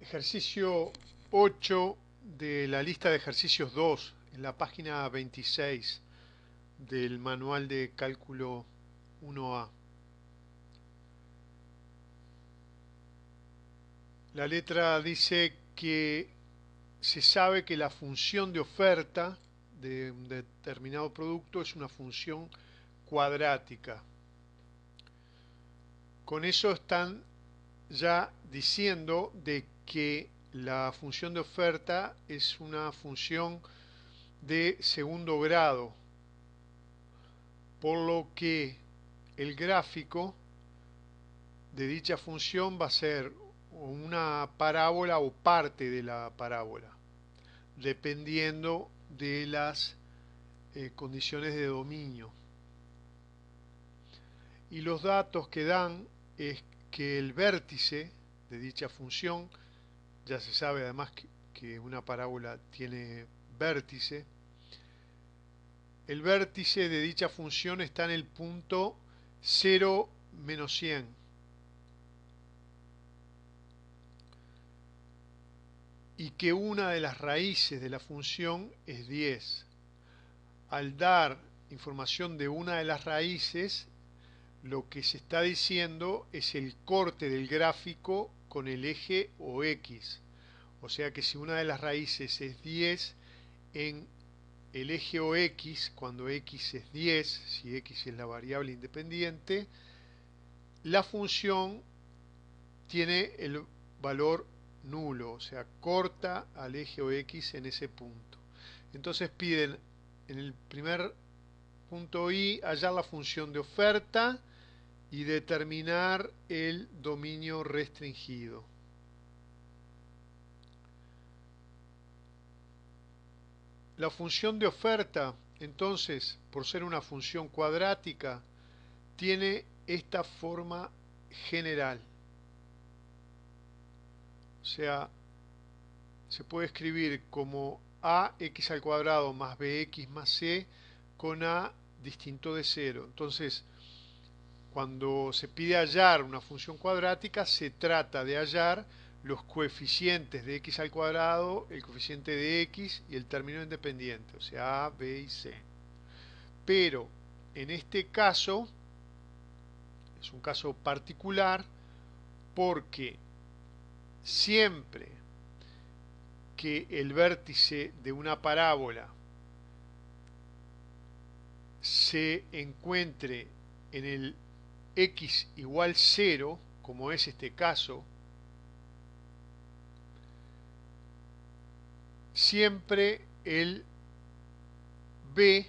Ejercicio 8 de la lista de ejercicios 2 en la página 26 del manual de cálculo 1A. La letra dice que se sabe que la función de oferta de un determinado producto es una función cuadrática. Con eso están ya diciendo de que la función de oferta es una función de segundo grado, por lo que el gráfico de dicha función va a ser una parábola o parte de la parábola, dependiendo de las condiciones de dominio. Y los datos que dan es que el vértice de dicha función, ya se sabe además que una parábola tiene vértice, el vértice de dicha función está en el punto 0 menos 100. Y que una de las raíces de la función es 10. Al dar información de una de las raíces, lo que se está diciendo es el corte del gráfico con el eje o X. O sea que si una de las raíces es 10, en el eje o X, cuando X es 10, si X es la variable independiente, la función tiene el valor nulo, o sea, corta al eje o X en ese punto. Entonces piden en el primer punto I hallar la función de oferta y determinar el dominio restringido. La función de oferta, entonces, por ser una función cuadrática, tiene esta forma general. O sea, se puede escribir como ax al cuadrado más bx más c con a distinto de 0. Entonces, cuando se pide hallar una función cuadrática, se trata de hallar los coeficientes de x al cuadrado, el coeficiente de x y el término independiente, o sea, a, b y c. Pero en este caso, es un caso particular porque siempre que el vértice de una parábola se encuentre en el x igual 0, como es este caso, siempre el b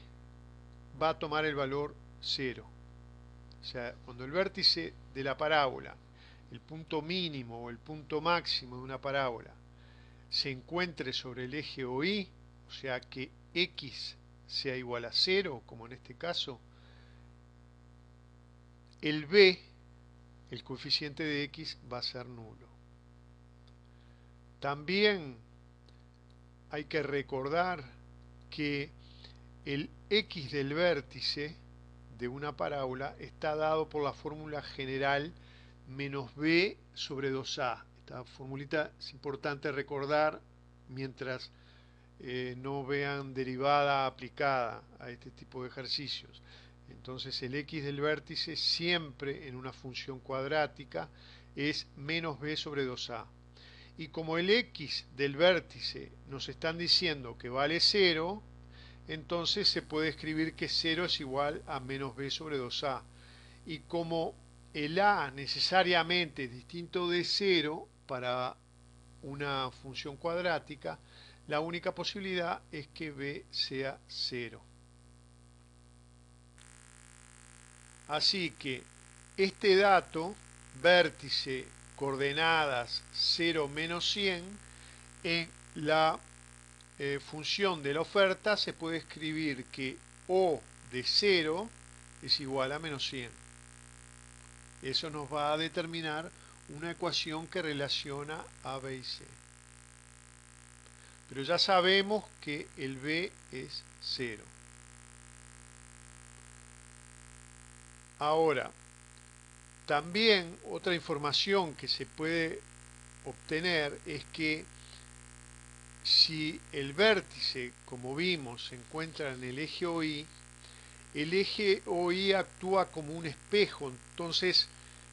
va a tomar el valor 0. O sea, cuando el vértice de la parábola, el punto mínimo o el punto máximo de una parábola, se encuentre sobre el eje OY, o sea que x sea igual a 0, como en este caso, el b, el coeficiente de x, va a ser nulo. También hay que recordar que el x del vértice de una parábola está dado por la fórmula general menos b sobre 2a. Esta formulita es importante recordar mientras no vean derivada aplicada a este tipo de ejercicios. Entonces el x del vértice siempre en una función cuadrática es menos b sobre 2a. Y como el x del vértice nos están diciendo que vale 0, entonces se puede escribir que 0 es igual a menos b sobre 2a. Y como el a necesariamente es distinto de 0 para una función cuadrática, la única posibilidad es que b sea 0. Así que este dato, vértice, coordenadas 0 menos 100, en la función de la oferta se puede escribir que O de 0 es igual a menos 100. Eso nos va a determinar una ecuación que relaciona A, B y C. Pero ya sabemos que el B es 0. Ahora, también otra información que se puede obtener es que si el vértice, como vimos, se encuentra en el eje OI, el eje OI actúa como un espejo, entonces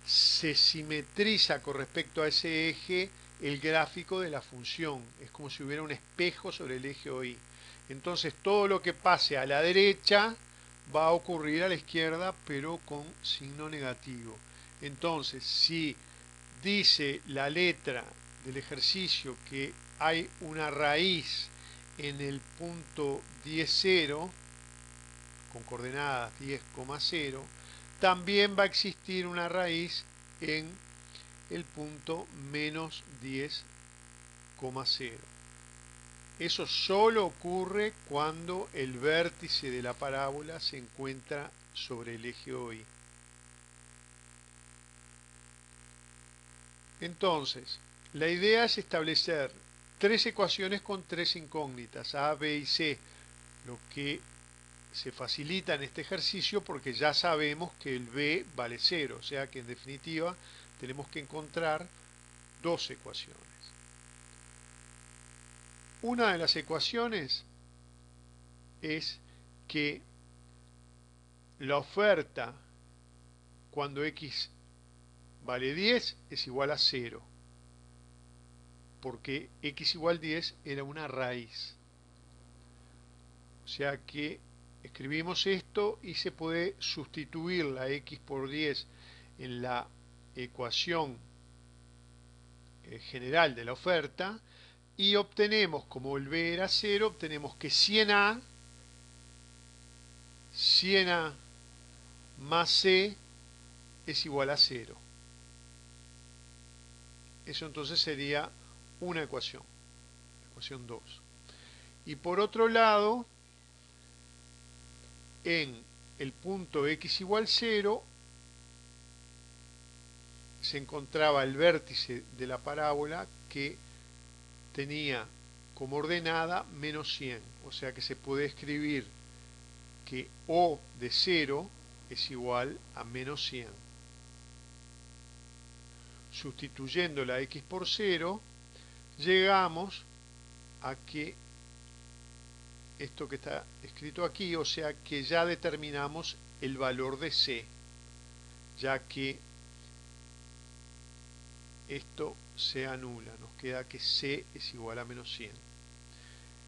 se simetriza con respecto a ese eje el gráfico de la función. Es como si hubiera un espejo sobre el eje OI. Entonces todo lo que pase a la derecha va a ocurrir a la izquierda, pero con signo negativo. Entonces, si dice la letra del ejercicio que hay una raíz en el punto 10,0, con coordenadas 10,0, también va a existir una raíz en el punto menos 10,0. Eso solo ocurre cuando el vértice de la parábola se encuentra sobre el eje OI. Entonces, la idea es establecer tres ecuaciones con tres incógnitas, A, B y C, lo que se facilita en este ejercicio porque ya sabemos que el B vale 0, o sea que en definitiva tenemos que encontrar dos ecuaciones. Una de las ecuaciones es que la oferta cuando x vale 10 es igual a 0, porque x igual 10 era una raíz. O sea que escribimos esto y se puede sustituir la x por 10 en la ecuación general de la oferta y obtenemos, como el b era 0, obtenemos que 100a más c es igual a 0. Eso entonces sería una ecuación 2. Y por otro lado, en el punto x igual 0 se encontraba el vértice de la parábola que tenía como ordenada menos 100. O sea que se puede escribir que O de 0 es igual a menos 100. Sustituyendo la x por 0, llegamos a que esto que está escrito aquí, o sea que ya determinamos el valor de c, ya que esto se anula, nos queda que c es igual a menos 100.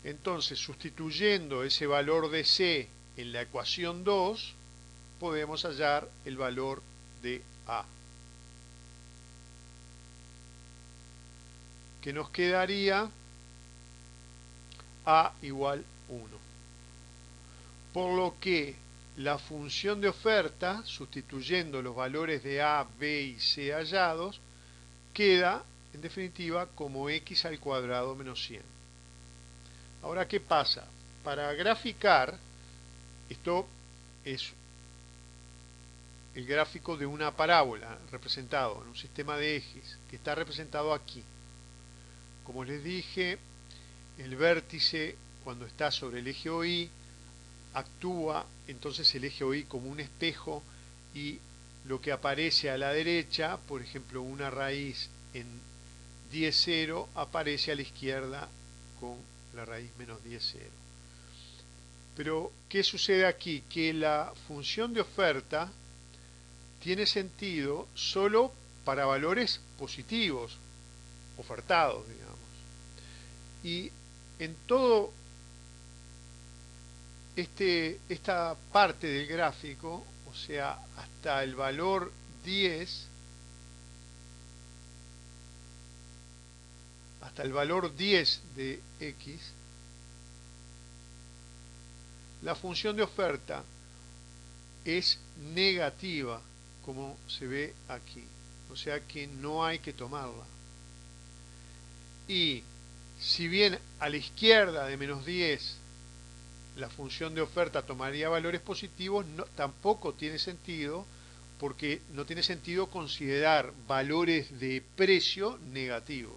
Entonces, sustituyendo ese valor de c en la ecuación 2, podemos hallar el valor de a, que nos quedaría a igual 1. Por lo que la función de oferta, sustituyendo los valores de a, b y c hallados, queda en definitiva como x al cuadrado menos 100. Ahora, ¿qué pasa? Para graficar, esto es el gráfico de una parábola representado en un sistema de ejes que está representado aquí. Como les dije, el vértice cuando está sobre el eje OI actúa entonces el eje OI como un espejo y lo que aparece a la derecha, por ejemplo una raíz en 10,0, aparece a la izquierda con la raíz menos 10,0. Pero, ¿qué sucede aquí? Que la función de oferta tiene sentido solo para valores positivos, ofertados, digamos. Y en todo esta parte del gráfico, o sea, hasta el valor 10, hasta el valor 10 de x, la función de oferta es negativa, como se ve aquí. O sea que no hay que tomarla. Y si bien a la izquierda de menos 10 la función de oferta tomaría valores positivos, tampoco tiene sentido, porque no tiene sentido considerar valores de precio negativos.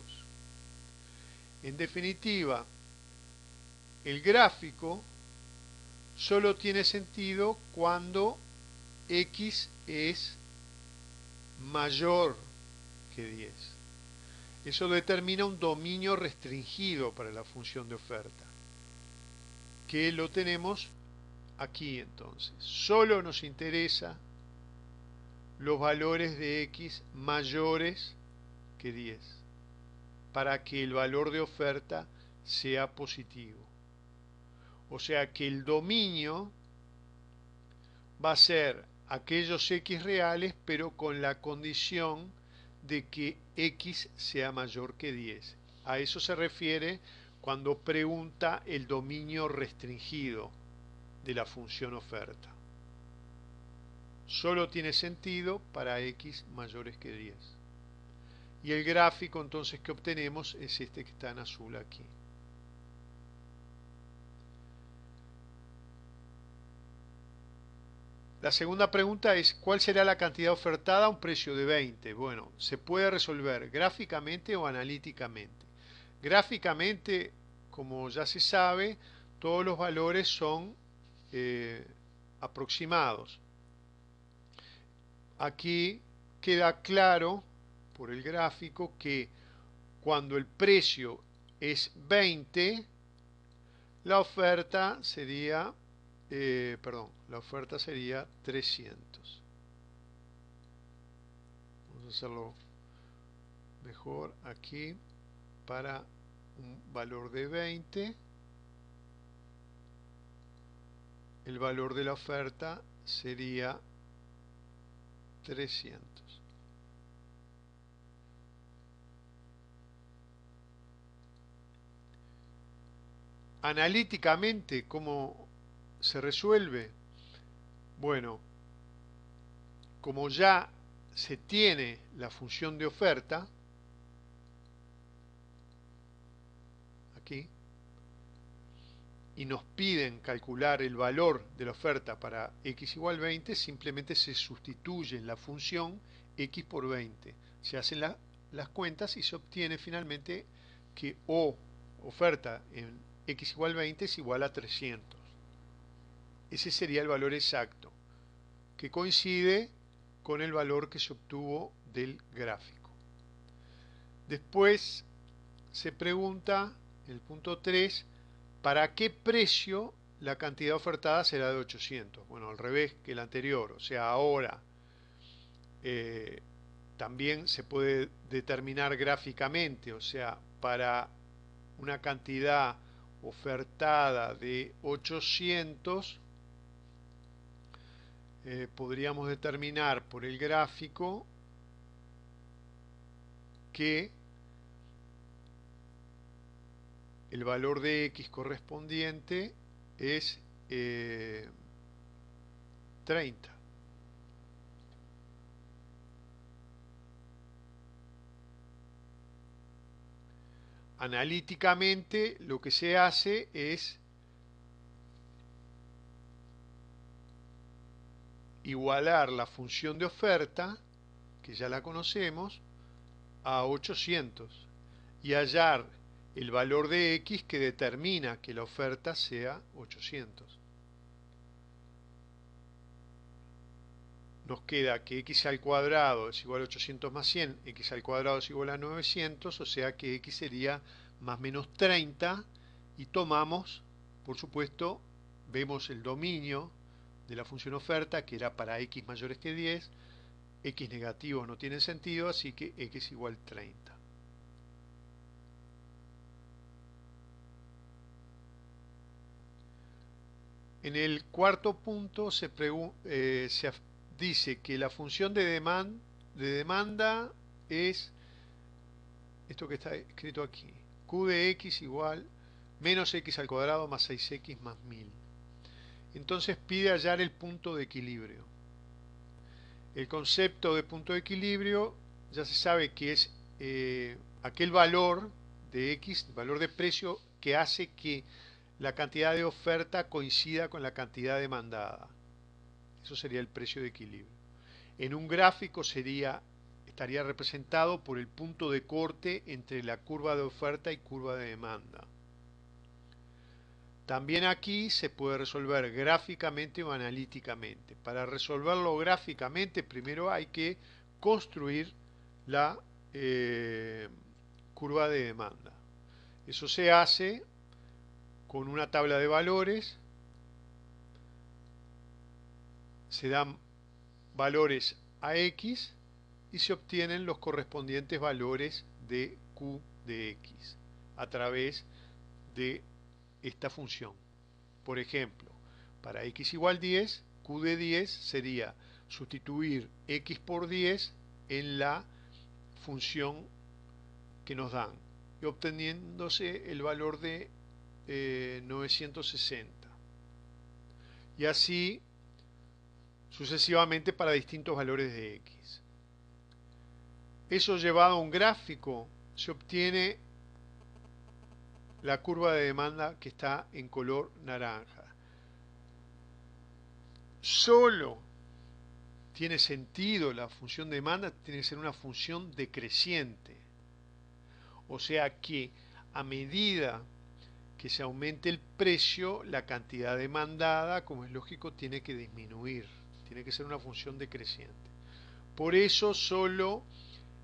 En definitiva, el gráfico solo tiene sentido cuando x es mayor que 10. Eso determina un dominio restringido para la función de oferta, que lo tenemos aquí entonces. Solo nos interesa los valores de x mayores que 10 para que el valor de oferta sea positivo. O sea que el dominio va a ser aquellos x reales, pero con la condición de que x sea mayor que 10. A eso se refiere cuando pregunta el dominio restringido de la función oferta. Solo tiene sentido para x mayores que 10. Y el gráfico entonces que obtenemos es este que está en azul aquí. La segunda pregunta es, ¿cuál será la cantidad ofertada a un precio de 20? Bueno, se puede resolver gráficamente o analíticamente. Gráficamente, como ya se sabe, todos los valores son aproximados. Aquí queda claro por el gráfico que cuando el precio es 20, la oferta sería la oferta sería 300. Vamos a hacerlo mejor aquí para un valor de 20. El valor de la oferta sería 300. Analíticamente, ¿cómo se resuelve? Bueno, como ya se tiene la función de oferta, aquí, y nos piden calcular el valor de la oferta para x igual 20, simplemente se sustituye en la función x por 20. Se hacen las cuentas y se obtiene finalmente que O oferta en x igual 20 es igual a 300. Ese sería el valor exacto, que coincide con el valor que se obtuvo del gráfico. Después se pregunta, en el punto 3, ¿para qué precio la cantidad ofertada será de 800? Bueno, al revés que el anterior, o sea, ahora también se puede determinar gráficamente, o sea, para una cantidad ofertada de 800, podríamos determinar por el gráfico que el valor de x correspondiente es 30. Analíticamente lo que se hace es igualar la función de oferta, que ya la conocemos, a 800 y hallar el valor de x que determina que la oferta sea 800. Nos queda que x al cuadrado es igual a 800 más 100, x al cuadrado es igual a 900, o sea que x sería más menos 30, y tomamos, por supuesto, vemos el dominio de la función oferta, que era para x mayores que 10, x negativos no tienen sentido, así que x igual 30. En el cuarto punto se dice que la función de demanda es esto que está escrito aquí, q de x igual menos x al cuadrado más 6x más 1000. Entonces pide hallar el punto de equilibrio. El concepto de punto de equilibrio ya se sabe que es aquel valor de x, valor de precio, que hace que la cantidad de oferta coincida con la cantidad demandada. Eso sería el precio de equilibrio. En un gráfico estaría representado por el punto de corte entre la curva de oferta y curva de demanda. También aquí se puede resolver gráficamente o analíticamente. Para resolverlo gráficamente, primero hay que construir la curva de demanda. Eso se hace con una tabla de valores, se dan valores a X y se obtienen los correspondientes valores de Q de X a través de esta función. Por ejemplo, para X igual 10, Q de 10 sería sustituir X por 10 en la función que nos dan y obteniéndose el valor de 960. Y así sucesivamente para distintos valores de X. Eso llevado a un gráfico se obtiene la curva de demanda que está en color naranja. Solo tiene sentido la función de demanda, tiene que ser una función decreciente. O sea que a medida que se aumente el precio, la cantidad demandada, como es lógico, tiene que disminuir. Tiene que ser una función decreciente. Por eso solo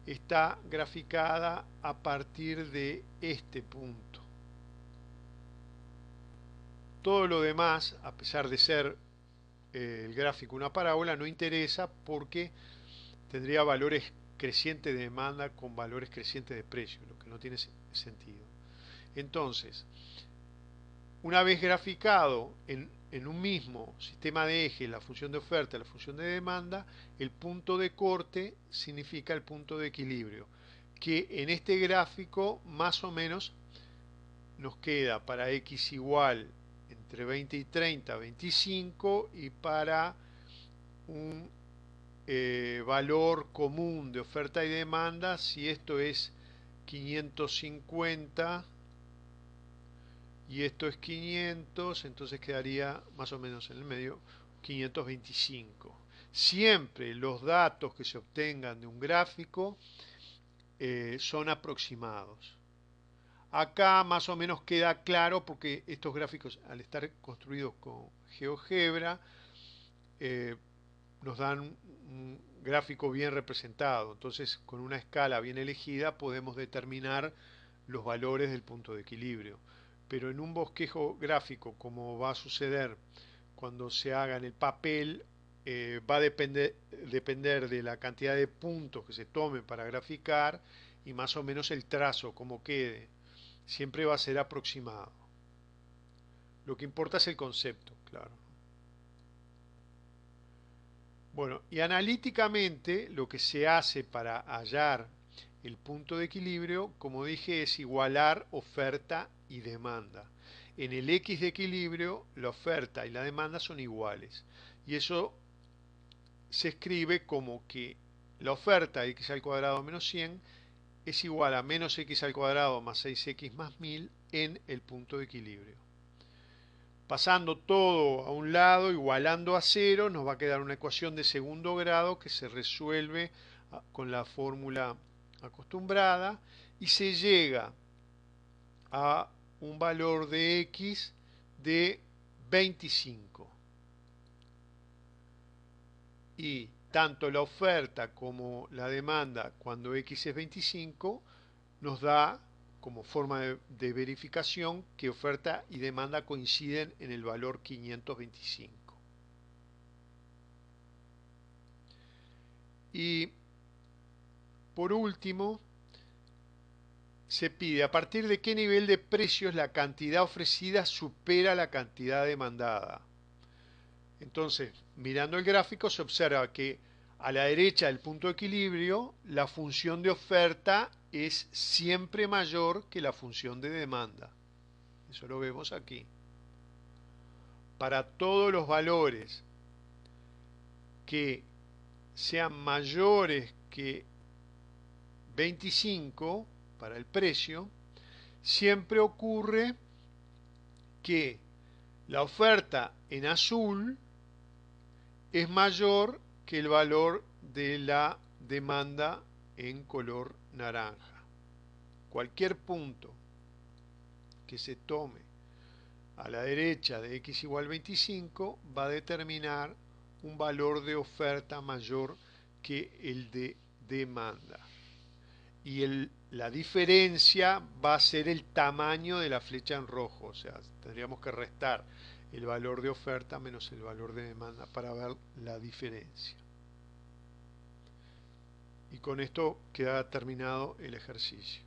está graficada a partir de este punto. Todo lo demás, a pesar de ser el gráfico una parábola, no interesa porque tendría valores crecientes de demanda con valores crecientes de precio, lo que no tiene sentido. Entonces, una vez graficado en un mismo sistema de eje la función de oferta y la función de demanda, el punto de corte significa el punto de equilibrio, que en este gráfico más o menos nos queda para X igual entre 20 y 30, 25, y para un valor común de oferta y demanda, si esto es 550 y esto es 500, entonces quedaría más o menos en el medio 525. Siempre los datos que se obtengan de un gráfico son aproximados. Acá más o menos queda claro porque estos gráficos, al estar construidos con GeoGebra, nos dan un gráfico bien representado. Entonces, con una escala bien elegida podemos determinar los valores del punto de equilibrio. Pero en un bosquejo gráfico, como va a suceder cuando se haga en el papel, va a depender de la cantidad de puntos que se tomen para graficar y más o menos el trazo, como quede. Siempre va a ser aproximado. Lo que importa es el concepto, claro. Bueno, y analíticamente lo que se hace para hallar el punto de equilibrio, como dije, es igualar oferta y demanda. En el X de equilibrio, la oferta y la demanda son iguales. Y eso se escribe como que la oferta x al cuadrado menos 100 es igual a menos x al cuadrado más 6x más 1000 en el punto de equilibrio. Pasando todo a un lado, igualando a cero, nos va a quedar una ecuación de segundo grado que se resuelve con la fórmula acostumbrada y se llega a un valor de x de 25. Y tanto la oferta como la demanda, cuando x es 25, nos da como forma de verificación que oferta y demanda coinciden en el valor 525. Y por último, se pide a partir de qué nivel de precios la cantidad ofrecida supera la cantidad demandada. Entonces, mirando el gráfico se observa que a la derecha del punto de equilibrio la función de oferta es siempre mayor que la función de demanda. Eso lo vemos aquí. Para todos los valores que sean mayores que 25 para el precio, siempre ocurre que la oferta en azul es mayor que el valor de la demanda en color naranja. Cualquier punto que se tome a la derecha de x igual 25 va a determinar un valor de oferta mayor que el de demanda. Y la diferencia va a ser el tamaño de la flecha en rojo, o sea, tendríamos que restar el valor de oferta menos el valor de demanda para ver la diferencia. Y con esto queda terminado el ejercicio.